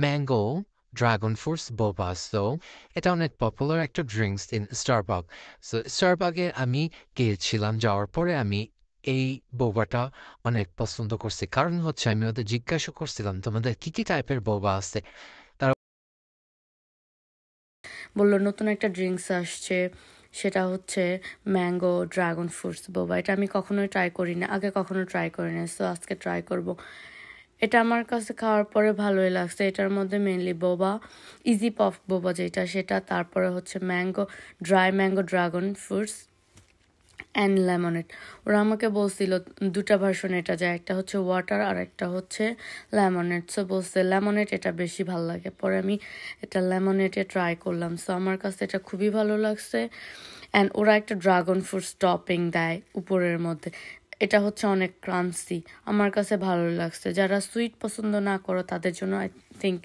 Mango dragon fruits বোবা। So এটা অনেক পপুলার একটা ড্রিঙ্কস ইন স্টারবাক। সো স্টারবাকে আমি গিয়েছিলাম, যাওয়ার পরে আমি এই বোবাটা অনেক পছন্দ করছি। কারণ হচ্ছে আমি ওদের জিজ্ঞাসা করছিলাম তোমাদের কি কি টাইপের বোবা আছে। তারা বলল নতুন একটা ড্রিঙ্কস আসছে, সেটা হচ্ছে ম্যাঙ্গো ড্রাগন ফ্রুটস বোবা। এটা আমি কখনোই ট্রাই করি না, আগে কখনো ট্রাই করি না, সো আজকে ট্রাই করব। এটা আমার কাছে খাওয়ার পরে ভালোই লাগছে। এটার মধ্যে মেনলি বোবা, ইজি পফ বোবা যেটা সেটা, তারপরে হচ্ছে mango, dry mango dragon fruits and lemonade. ওরা আমাকে বলছিল দুটা ভার্সন এটা যায়, একটা হচ্ছে ওয়াটার আর একটা হচ্ছে লেমনেড। সো বলছে লেমনেড এটা বেশি ভালো লাগে, পরে আমি এটা লেমনেডে ট্রাই করলাম। সো আমার কাছে এটা খুবই ভালো লাগছে। অ্যান্ড ওরা একটা ড্রাগন ফ্রুটস টপিং দেয় উপরের মধ্যে, এটা হচ্ছে অনেক ক্রাঞ্চি, আমার কাছে ভালো লাগছে। যারা সুইট পছন্দ না করো তাদের জন্য আই থিঙ্ক